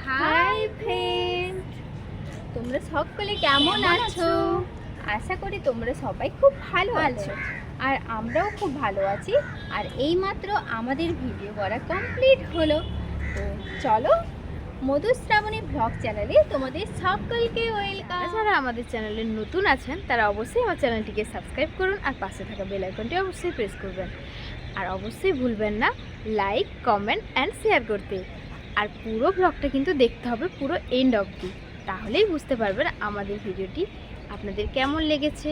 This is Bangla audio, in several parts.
হাই ফ্রেন্ড, তোমরা সকলে কেমন আছো? আশা করি তোমরা সবাই খুব ভালো আছো, আর আমরাও খুব ভালো আছি। আর এইমাত্র আমাদের ভিডিও করা কমপ্লিট হলো। তো চলো, মধুশ্রাবণী ব্লগ চ্যানেলে তোমাদের সকলকে ওয়েলকাম। যারা আমাদের চ্যানেলে নতুন আছেন তারা অবশ্যই আমার চ্যানেলটিকে সাবস্ক্রাইব করুন, আর পাশে থাকা বেল আইকনটি অবশ্যই প্রেস করবেন। আর অবশ্যই ভুলবেন না লাইক, কমেন্ট অ্যান্ড শেয়ার করতে। আর পুরো ব্লগটা কিন্তু দেখতে হবে পুরো এন্ড অবধি, তাহলেই বুঝতে পারবেন আমাদের ভিডিওটি আপনাদের কেমন লেগেছে।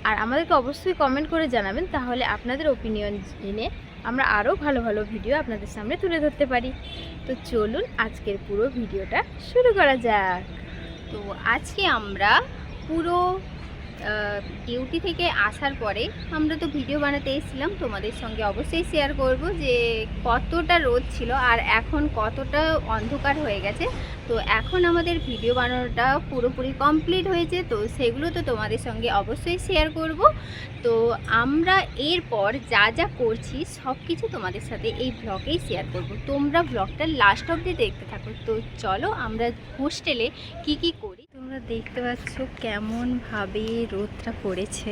আর আমাদেরকে অবশ্যই কমেন্ট করে জানাবেন, তাহলে আপনাদের ওপিনিয়ন জেনে আমরা আরও ভালো ভালো ভিডিও আপনাদের সামনে তুলে ধরতে পারি। তো চলুন আজকের পুরো ভিডিওটা শুরু করা যাক। তো আজকে আমরা পুরো ডিউটি থেকে আসার পরে আমরা তো ভিডিও বানাতে এসেছিলাম, তোমাদের সঙ্গে অবশ্যই শেয়ার করব যে কতটা রোদ ছিল আর এখন কতটা অন্ধকার হয়ে গেছে। তো এখন আমাদের ভিডিও বানানোটা পুরোপুরি কমপ্লিট হয়েছে, তো সেগুলো তো তোমাদের সঙ্গে অবশ্যই শেয়ার করব। তো আমরা এরপর যা যা করছি সব কিছু তোমাদের সাথে এই ব্লগেই শেয়ার করব। তোমরা ব্লগটা লাস্ট অবধি দেখতে থাকো। তো চলো আমরা হোস্টেলে কি কি করি। তোমরা দেখতে পাচ্ছ কেমনভাবে রোদটা পড়েছে।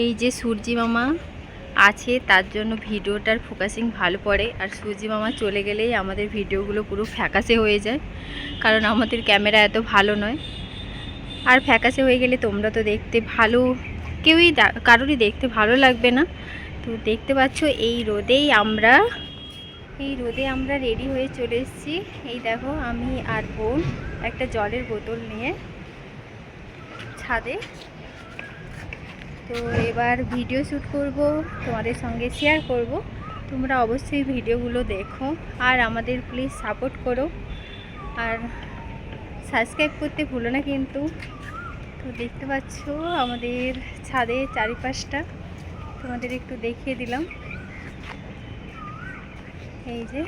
এই যে সূর্যি মামা আছে, তার জন্য ভিডিওটার ফোকাসিং ভালো পড়ে, আর সূর্যি মামা চলে গেলেই আমাদের ভিডিওগুলো পুরো ফ্যাকাশে হয়ে যায়, কারণ আমাদের ক্যামেরা এত ভালো নয়। আর ফ্যাকাশে হয়ে গেলে তোমরা তো দেখতে ভালো, কারোরই দেখতে ভালো লাগবে না। তো দেখতে পাচ্ছ এই রোদে আমরা রেডি হয়ে চলে এসেছি। এই দেখো, আমি আর বোন একটা জলের বোতল নিয়ে ছাদে। তো এবার ভিডিও শ্যুট করব, তোমাদের সঙ্গে শেয়ার করব। তোমরা অবশ্যই ভিডিওগুলো দেখো আর আমাদের প্লিজ সাপোর্ট করো, আর সাবস্ক্রাইব করতে ভুলো না কিন্তু। তো দেখতে পাচ্ছ আমাদের ছাদের চারিপাশটা তোমাদের একটু দেখিয়ে দিলাম। এই যে,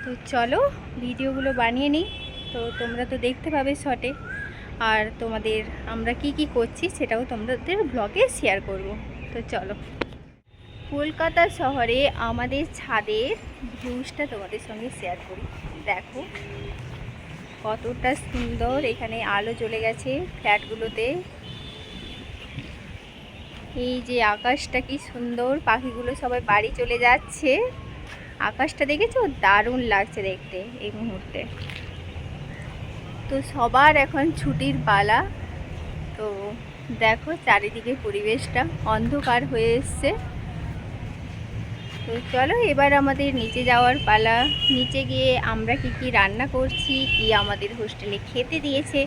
তো চলো ভিডিওগুলো বানিয়ে নিই। তো তোমরা তো দেখতে পাবে শর্টে, আর তোমাদের আমরা কি কি করছি সেটাও তোমাদের ব্লগে শেয়ার করব। তো চলো, কলকাতা শহরে আমাদের ছাদের ভিউজটা তোমাদের সঙ্গে শেয়ার করি। দেখো কতটা সুন্দর, এখানে আলো জ্বলে গেছে ফ্ল্যাটগুলোতে। এই যে আকাশটা কি সুন্দর, পাখিগুলো সবাই বাড়ি চলে যাচ্ছে। আকাশটা দেখেছো, দারুণ লাগছে দেখতে এই মুহূর্তে। তো সবার এখন ছুটির পালা। তো দেখো চারিদিকে পরিবেশটা অন্ধকার হয়ে এসছে। তো চলো এবার আমাদের নিচে যাওয়ার পালা। নিচে গিয়ে আমরা কি কি রান্না করছি, কি আমাদের হোস্টেলে খেতে দিয়েছে,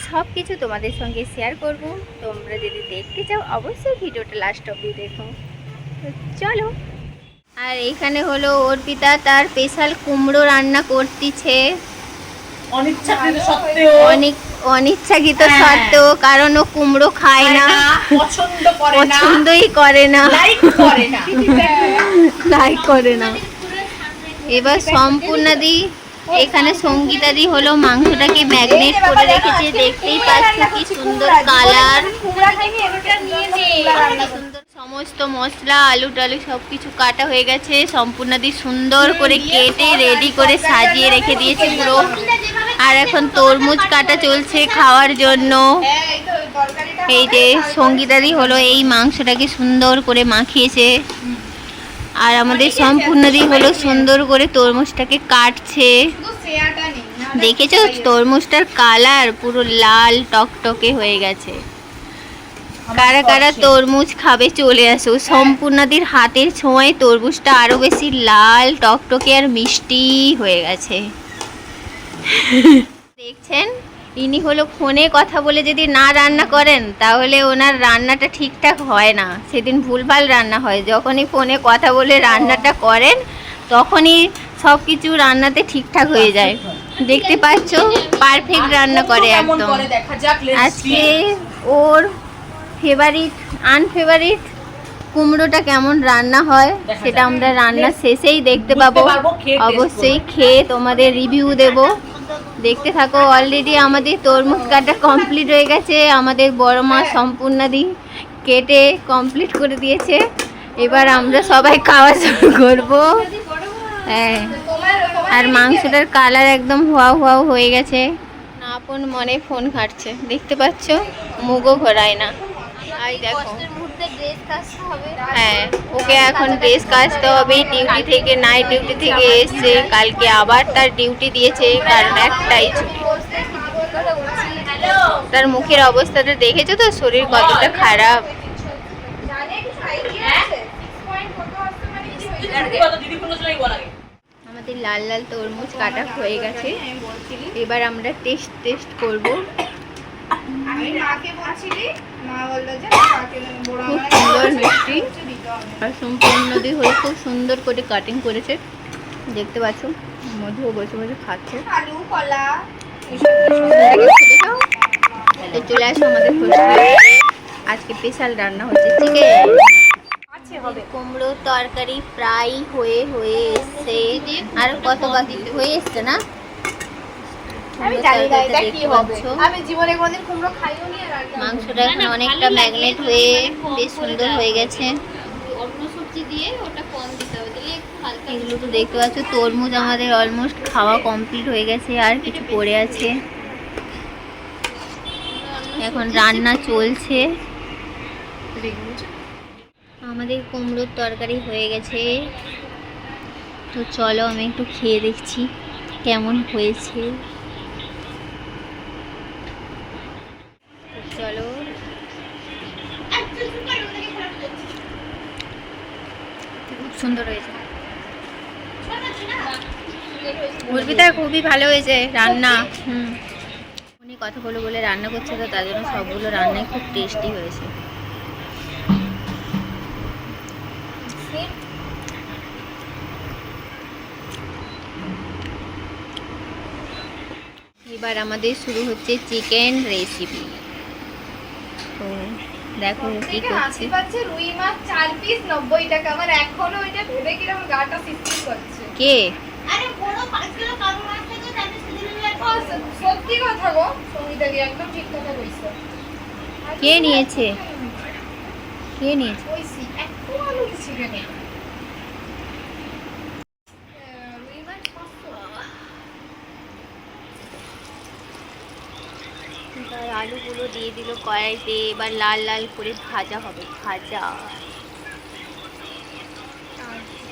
সব কিছু তোমাদের সঙ্গে শেয়ার করব। তোমরা যদি দেখতে চাও অবশ্যই ভিডিওটা লাস্ট অবধি দেখো। তো চলো। আর এখানে হলো অর্পিতা তার স্পেশাল কুমড়ো রান্না করতেছে, অনিচ্ছাকৃত সত্ত্বেও, কারণ ও কুমড়ো খায় না, পছন্দই করে না, লাইক করে না। এবার সম্পূর্ণাদি, এখানে সঙ্গীতাদি হলো মাংসটাকে ম্যাগনেট করে রেখেছে। দেখতেই পাচ্ছ কি সুন্দর কালার, সুন্দর সমস্ত মশলা, আলু টালু সব কিছু কাটা হয়ে গেছে। সম্পূর্ণাদি সুন্দর করে কেটে রেডি করে সাজিয়ে রেখে দিয়েছে পুরো। আর এখন তরমুজ কাটা চলছে খাওয়ার জন্য। এই যে সঙ্গীতাদি হলো এই মাংসটাকে সুন্দর করে মাখিয়েছে, আর আমাদের সম্পূর্ণাদি হলো সুন্দর করে তরমুজটাকে কাটছে। দেখেছো তরমুজটার কালার পুরো লাল টকটকে হয়ে গেছে। কারা কারা তরমুজ খাবে চলে আসো। সম্পূর্ণাদির হাতের ছোঁয়ায় তরমুজটা আরো বেশি লাল টকটকে আর মিষ্টি হয়ে গেছে। দেখছেন, ইনি হলো ফোনে কথা বলে যদি না রান্না করেন তাহলে ওনার রান্নাটা ঠিকঠাক হয় না, সেদিন ভুলভাল রান্না হয়। যখনই ফোনে কথা বলে রান্নাটা করেন তখনই সব কিছু রান্নাতে ঠিকঠাক হয়ে যায়। দেখতে পাচ্ছ পারফেক্ট রান্না করে একদম। আজকে ওর ফেভারিট আনফেভারিট কুমড়োটা কেমন রান্না হয় সেটা আমরা রান্নার শেষেই দেখতে পাবো। অবশ্যই খেয়ে তোমাদের রিভিউ দেব, দেখতে থাকো। অলরেডি আমাদের তরমুজ কাটা কমপ্লিট হয়ে গেছে, আমাদের বড় মা সম্পূর্ণাদি কেটে কমপ্লিট করে দিয়েছে। এবার আমরা সবাই খাওয়া শুরু করবো। হ্যাঁ, আর মাংসটার কালার একদম হোয়াও হোয়াও হয়ে গেছে। না আপন মনে ফোন ঘাটছে, দেখতে পাচ্ছ, মুগও ঘোরায় না। আই দেখো, হ্যাঁ ওকে এখন ড্রেস কাচতে হবে। ডিউটি থেকে, নাইট ডিউটি থেকে এসছে, কালকে আবার তার ডিউটি দিয়েছে, কারণ একটাই ছুটি। তার মুখের অবস্থাটা দেখেছো তো, শরীর কতটা খারাপ। আমাদের লাল লাল তরমুজ কাটা হয়ে গেছে, এবার আমরা টেস্ট করব। খুব সুন্দর মিষ্টি আর সম্পূর্ণ দিয়ে হয়ে খুব সুন্দর করে কাটিং করেছে, দেখতে পাচ্ছ। মধুও বসে বসে খাচ্ছে। তো চলে আসো আমাদের হোস্টেলে, আজকে স্পেশাল রান্না হচ্ছে চিকেন। কুমড়োর তরকারি ফ্রাই হয়ে এসছে, আর কত বাকি হয়ে এসছে না। মাংসটা এখন অনেকটা ম্যাগনেট হয়ে বেশ সুন্দর হয়ে গেছে। এগুলো তো দেখতে পাচ্ছ, তরমুজ আমাদের অলমোস্ট খাওয়া কমপ্লিট হয়ে গেছে, আর কিছু পড়ে আছে। এখন রান্না চলছে। আমাদের কুমড়োর তরকারি হয়ে গেছে, তো চলো আমি একটু খেয়ে দেখছি কেমন হয়েছে। চলো, খুব সুন্দর হয়েছে। অর্পিতা খুবই ভালো হয়েছে রান্না। উনি কথা বলে রান্না করছে, তো তার জন্য সবগুলো রান্নাই খুব টেস্টি হয়েছে। এবার আমাদের শুরু হচ্ছে চিকেন রেসিপি। তো দেখো কি করছে। রুই মাছ 4 পিস 90 টাকা। আমার এখনো ওইটা ভেবে কিরকম গাটা সিস্টেম করছে। কে? আরে বড় 5 কিলো কারো মাছ থেকে জানি সেদিন সত্যি কথা গো, সঙ্গীতা দি একদম ঠিক কথা কইছো। কে নিয়েছে? ওইসি এত ভালো চিকেন। আলুগুলো দিয়ে দিল কড়াইতে, এবার লাল লাল করে ভাজা হবে।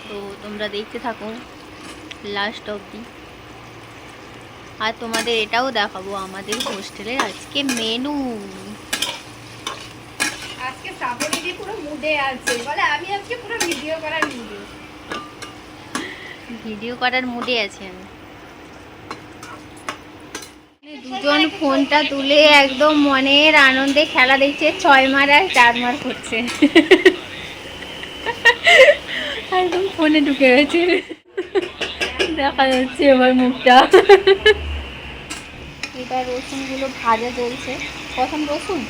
তো তোমরা দেখতে থাকো লাস্ট অবধি। আর তোমাদের এটাও দেখাবো আমাদের হোস্টেলের আজকে মেনু। আজকে শ্রাবণী পুরো মুডে আছে, বলে আমি আজকে পুরো ভিডিও করার মুডে আছে। আমি দুজন ফোনটা তুলে একদম মনের আনন্দে খেলা দেখছে, 6 মার আর 4 মার করছে। একদম ফোনে ঢুকে গেছে, দেখা যাচ্ছে এবার মুখটা। এবার রসুনগুলো ভাজা চলছে। প্রথম রসুন,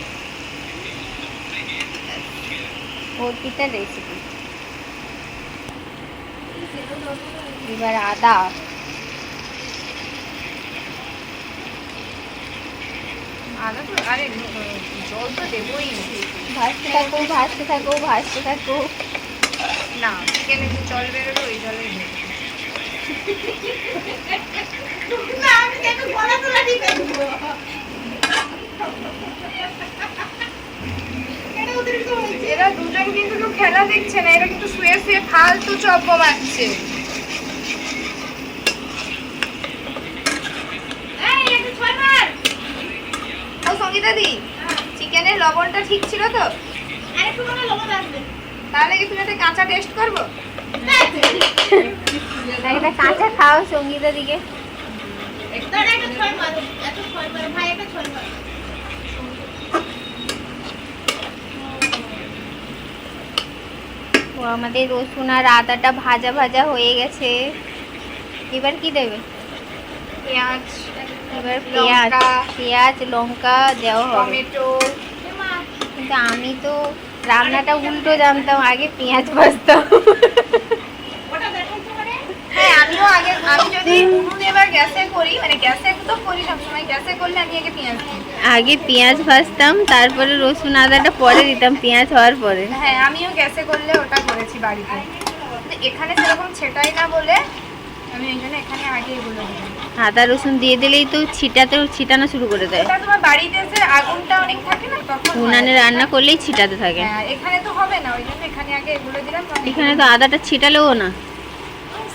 অর্পিতার রেসিপি। এবার আদা, আরে জল তো দেবই। ভাজতে থাকো। না চিকেনে যে জল বেরোলো ওই জলে না, আমি কেন গলা তোলা দিবে। এরা দুজন কিন্তু কেউ খেলা দেখছে না, এরা কিন্তু শুয়ে ফালতু চপ্প মারছে। সঙ্গীতা দি, চিকেনের লবণটা ঠিক ছিল তো? আরেকটু মনে লবণ আসবে। তাহলে কি তুমি একটা কাঁচা টেস্ট করবো? একটা কাঁচা খাও সঙ্গীতা দিকে। ও আমাদের রসুন আর আদাটা ভাজা হয়ে গেছে। এবার কি দেবে? পেঁয়াজ, এবার পেঁয়াজ লঙ্কা দেওয়া হবে, টমেটো। কিন্তু আমি তো রান্নাটা উল্টো জানতাম, আগে পেঁয়াজ ভাজতাম। হ্যাঁ আমিও আগে আমি যদি উনুনে বা গ্যাসে করি, মানে গ্যাসে তো করি সবসময়, গ্যাসে করলে আমি আগে পেঁয়াজ দিই। আগে পেঁয়াজ ভাজতাম, তারপরে রসুন আদাটা পরে দিতাম পেঁয়াজ হওয়ার পরে। হ্যাঁ, আমিও গ্যাসে করলে ওটা করেছি বাড়িতে, কিন্তু এখানে সেরকম ছেটাই না বলে আমি এই জন্য এখানে আগে এগুলো দিই। আদা রসুন দিয়ে দিলেই তো ছিটানো শুরু করে দেয়। এটা তোমার বাড়িতে যে আগুনটা অনেক থাকে না, তখন উনানে রান্না করলেই ছিটাতে থাকে। হ্যাঁ, এখানে তো হবে না, ওই জন্য এখানে আগে এগুলো দিলাম। এখানে তো আদাটা ছিটালেও না,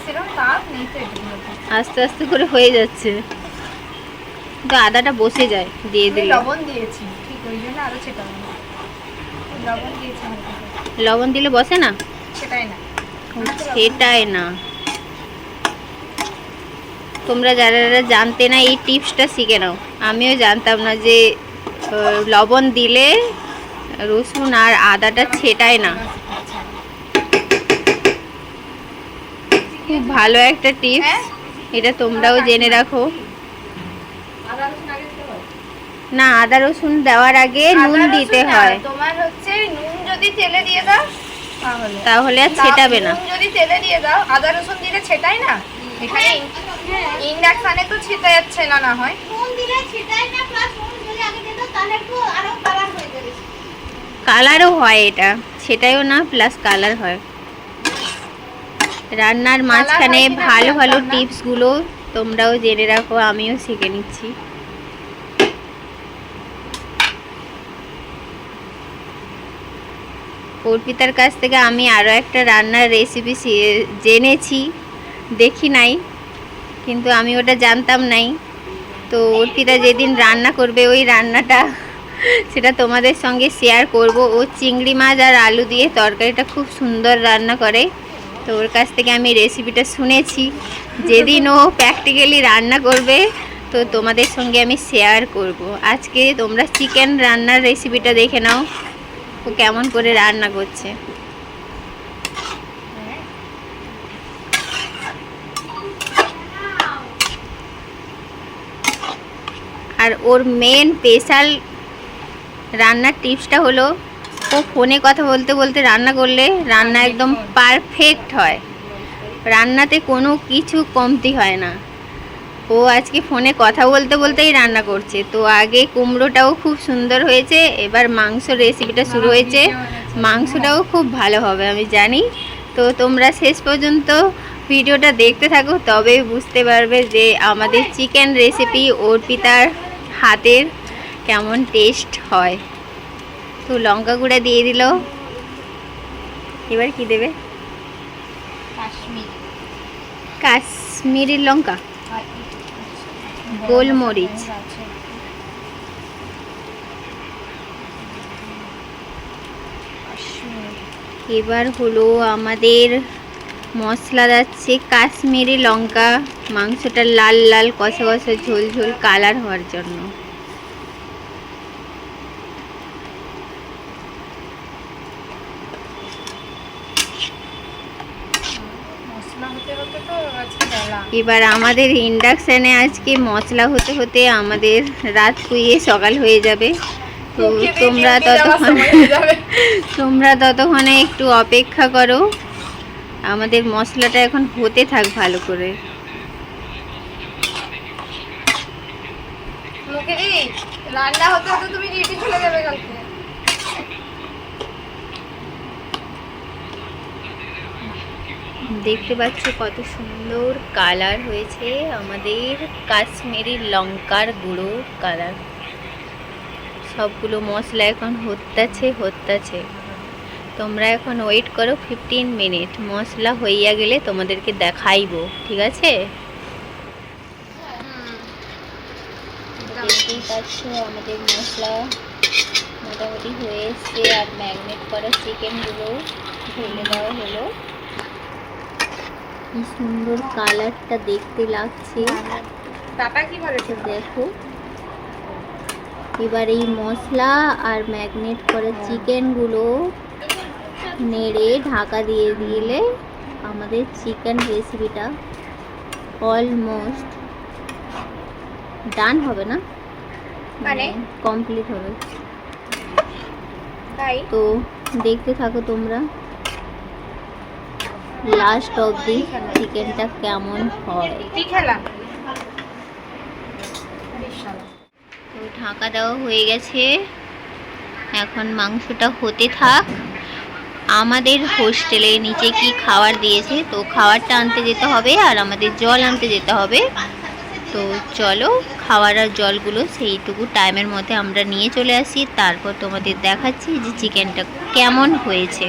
সেরকম তাপ নেই তো এগুলোতে। আস্তে আস্তে করে হয়ে যাচ্ছে, তো আদাটা বসে যায় দিয়ে আমি দিলে। লবণ দিয়েছি, ঠিক ওই জন্য আরো ছেটাবো না। লবণ দিয়েছি হালকা করে। লবণ দিলে বসে না, সেটাই না, সেটাই না। তোমরা যারা যারা জানতে না এই টিপসটা শিখে নাও। আমিও জানতাম না যে লবণ দিলে রসুন আর আদাটা ছেটায় না। খুব ভালো একটা টিপস, এটা তোমরাও জেনে রাখো। না, আদা রসুন দেওয়ার আগে নুন দিতে হয়, তোমার হচ্ছে নুন যদি তেলে দিয়ে দাও তাহলে আর ছেটাবে না। নুন যদি তেলে দিয়ে দাও, আদা রসুন দিলে ছেটাই না। এখানে ইন্ডাকশনে তো ছেটা যাচ্ছে না, না হয় নুন দিলে ছেটাই না, প্লাস নুন যদি আগে দিয়ে দাও তাহলে একটু আরো কালার হয়ে যাবে। কালারও হয়, এটা সেটাইও না, প্লাস কালার হয়। রান্নার মাঝখানে ভালো ভালো টিপসগুলো তোমরাও জেনে রাখো, আমিও শিখে নিচ্ছি। অর্পিতার কাছ থেকে আমি আরও একটা রান্নার রেসিপি জেনেছি, দেখি নাই, কিন্তু আমি ওটা জানতাম নাই। তো অর্পিতা যেদিন রান্না করবে ওই রান্নাটা সেটা তোমাদের সঙ্গে শেয়ার করব। ও চিংড়ি মাছ আর আলু দিয়ে তরকারিটা খুব সুন্দর রান্না করে, তো ওর কাছ থেকে আমি রেসিপিটা শুনেছি। যেদিন ও প্র্যাকটিক্যালি রান্না করবে তো তোমাদের সঙ্গে আমি শেয়ার করব। আজকে তোমরা চিকেন রান্নার রেসিপিটা দেখে নাও, ও কেমন করে রান্না করছে। আর ওর মেন স্পেশাল রান্নার টিপসটা হলো, ও ফোনে কথা বলতে বলতে রান্না করলে রান্না একদম পারফেক্ট হয়, রান্নাতে কোনো কিছু কমতি হয় না। ও আজকে ফোনে কথা বলতে বলতেই রান্না করছে। তো আগে কুমড়োটাও খুব সুন্দর হয়েছে, এবার মাংস রেসিপিটা শুরু হয়েছে। মাংসটাও খুব ভালো হবে আমি জানি। তো তোমরা শেষ পর্যন্ত ভিডিওটা দেখতে থাকো, তবেই বুঝতে পারবে যে আমাদের চিকেন রেসিপি অর্পিতার হাতের কেমন টেস্ট হয়। তো লঙ্কা গুঁড়া দিয়ে দিল, এবার কি দেবে? কাশ্মীরি লঙ্কা, গোলমরিচ, এবার হলো আমাদের মশলা যাচ্ছে কাশ্মীরি লঙ্কা, মাংসটা লাল লাল কষা কষা ঝোল ঝোল কালার হওয়ার জন্য। এবার আমাদের ইন্ডাকশানে আজকে মশলা হতে হতে আমাদের রাত পুড়িয়ে সকাল হয়ে যাবে। তো তোমরা ততক্ষণে একটু অপেক্ষা করো, আমাদের মশলাটা এখন হতে থাক ভালো করে। রান্না হতে হতে তুমি ডিউটি চলে যাবে কালকে। দেখতে পাচ্ছ কত সুন্দর কালার হয়েছে আমাদের কাশ্মীরি লঙ্কার গুঁড়ো কালার। সবগুলো মশলা এখন হচ্ছে। তোমরা এখন ওয়েট করো 15 মিনিট, মশলা হইয়া গেলে তোমাদেরকে দেখাইবো, ঠিক আছে? দেখতেই পাচ্ছ আমাদের মশলা মোটামুটি হয়ে এসছে, আর ম্যাগনেট করা চিকেনগুলো ঢেলে দেওয়া হলো। কি সুন্দর কালারটা দেখতে লাগছে, দেখো। এবার এই মশলা আর ম্যাগনেট করা চিকেনগুলো নেড়ে ঢাকা দিয়ে দিলে আমাদের চিকেন রেসিপিটা অলমোস্ট ডান হবে না, মানে কমপ্লিট হবে। তো দেখতে থাকো তোমরা। লাস্ট অবধি চিকেনটা কেমন হয়। কি খেলা? তো ঢাকা দেওয়া হয়ে গেছে, এখন মাংসটা হতে থাক। আমাদের হোস্টেলে নিচে কি খাবার দিয়েছে, তো খাবারটা আনতে যেতে হবে আর আমাদের জল আনতে যেতে হবে। তো চলো খাবার আর জলগুলো সেইটুকু টাইমের মধ্যে আমরা নিয়ে চলে আসি, তারপর তোমাদের দেখাচ্ছি যে চিকেনটা কেমন হয়েছে।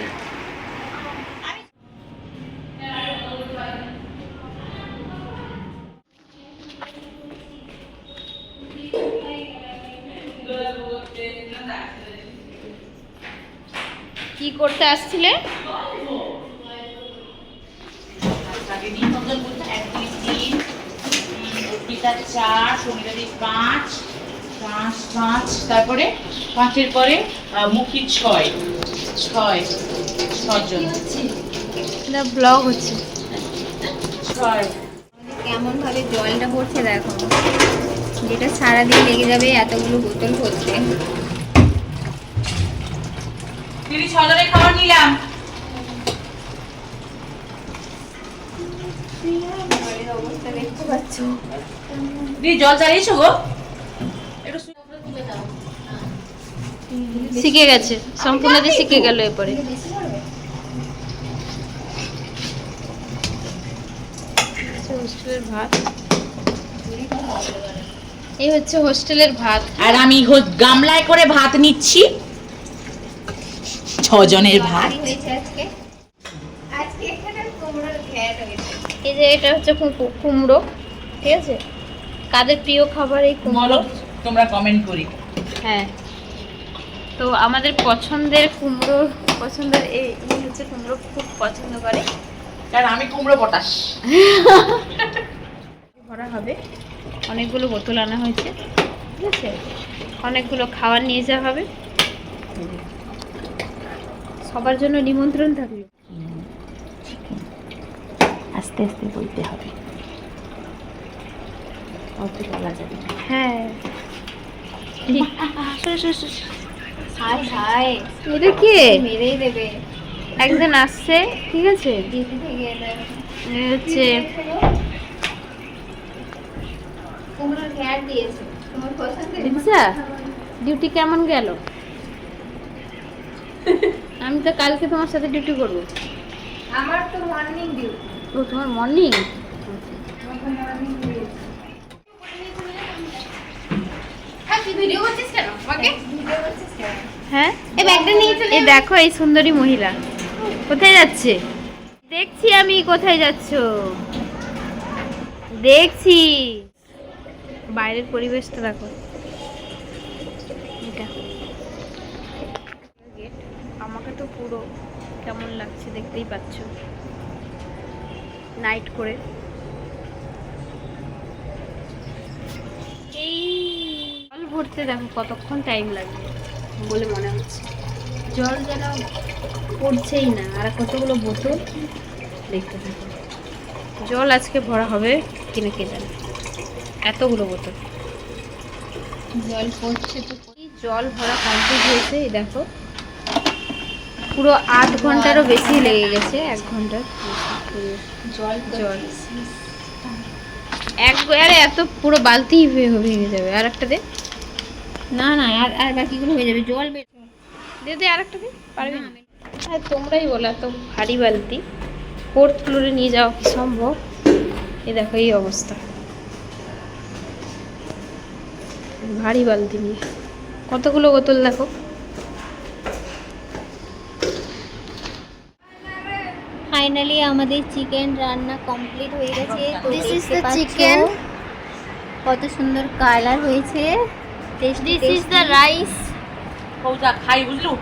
কি করতে আসছিলে? তারপরে 5-এর পরে মুখী 6 জন না, ব্লগ হচ্ছে। 6 কেমন ভাবে জলটা পড়ছে দেখো, যেটা সারাদিন লেগে যাবে এতগুলো বোতল ভরতে। দিদি 6 জনের খাবার নিলাম। অবস্থা দেখতে পাচ্ছ। দিদি জল চালিয়েছো গো? শিখে গেছে, সম্পূর্ণ শিখে গেল। এরপরে হোস্টেলের ভাত, এই হচ্ছে হোস্টেলের ভাত। আর আমি গামলায় করে ভাত নিচ্ছি, 6 জনের ভাত। হয়েছে আজকে আজকে এখানে কুমড়োর ঘ্যাট হয়েছে। এই যে এটা হচ্ছে কুমড়ো, ঠিক আছে? কাদের প্রিয় খাবার এই কুমড়ো? তোমরা কমেন্ট করি। হ্যাঁ, তো আমাদের পছন্দের কুমড়ো, পছন্দের এই হচ্ছে কুমড়ো খুব পছন্দ করে। কারণ আমি কুমড়ো পটাশ। ভরা হবে, অনেকগুলো বোতল আনা হয়েছে, ঠিক আছে? অনেকগুলো খাবার নিয়ে যাওয়া হবে, সবার জন্য নিমন্ত্রণ থাকলো। আস্তে আস্তে বলতে হবে, অত বলা যাবে না। হ্যাঁ ঠিক। হাই হাই, এটা কে? মেরেই দেবে। একজন আসছে, ঠিক আছে? দিদি থেকে এ হচ্ছে কুমড়োর ঘ্যাট দিয়েছে, তোমার পছন্দের? লিপসা, ডিউটি কেমন গেল? আমি তো কালকে তোমার সাথে ডিউটি করবো। আমার তো মর্নিং ডিউটি। ও, তোমার মর্নিং? ভিডিও করছিস কেন আমাকে? ভিডিও করছিস কেন? হ্যাঁ, এই ব্যাগটা নিয়ে চলে এই দেখো এই সুন্দরী মহিলা কোথায় যাচ্ছে। দেখছি আমি, কোথায় যাচ্ছ দেখছি। বাইরের পরিবেশটা দেখো। এটা গেট, আমাকে তো পুরো কেমন লাগছে দেখতেই পাচ্ছ, নাইট করে। এই জল ভরতে দেখো কতক্ষণ টাইম লাগবে বলে মনে হচ্ছে। জল যেন পড়ছেই না, আর কতগুলো বোতল দেখতে থাকো। জল আজকে ভরা হবে কিনা কে জানে, এতগুলো বোতল জল পড়ছে তো। এই জল ভরা কমপ্লিট হয়েছে। এই দেখো পুরো 8 ঘন্টারও বেশি লেগে গেছে, 1 ঘন্টার জল জল আরে এত পুরো বালতি ভেঙে যাবে। আর একটা দে। না না, আর আর বাকিগুলো হয়ে যাবে। জল বের দে আর একটা দে, পারবি না? হ্যাঁ, তোমরাই বলো, এত ভারী বালতি 4th ফ্লোরে নিয়ে যাওয়া কি সম্ভব? এই দেখো এই অবস্থা, ভারী বালতি নিয়ে কতগুলো বোতল দেখো। ফাইনালি আমাদের চিকেন রান্না কমপ্লিট হয়ে গেছে। তো This is দেখতে the পাচ্ছো chicken. কত সুন্দর কালার হয়েছে। This is the rice. কৌটা খাই বুঝলু।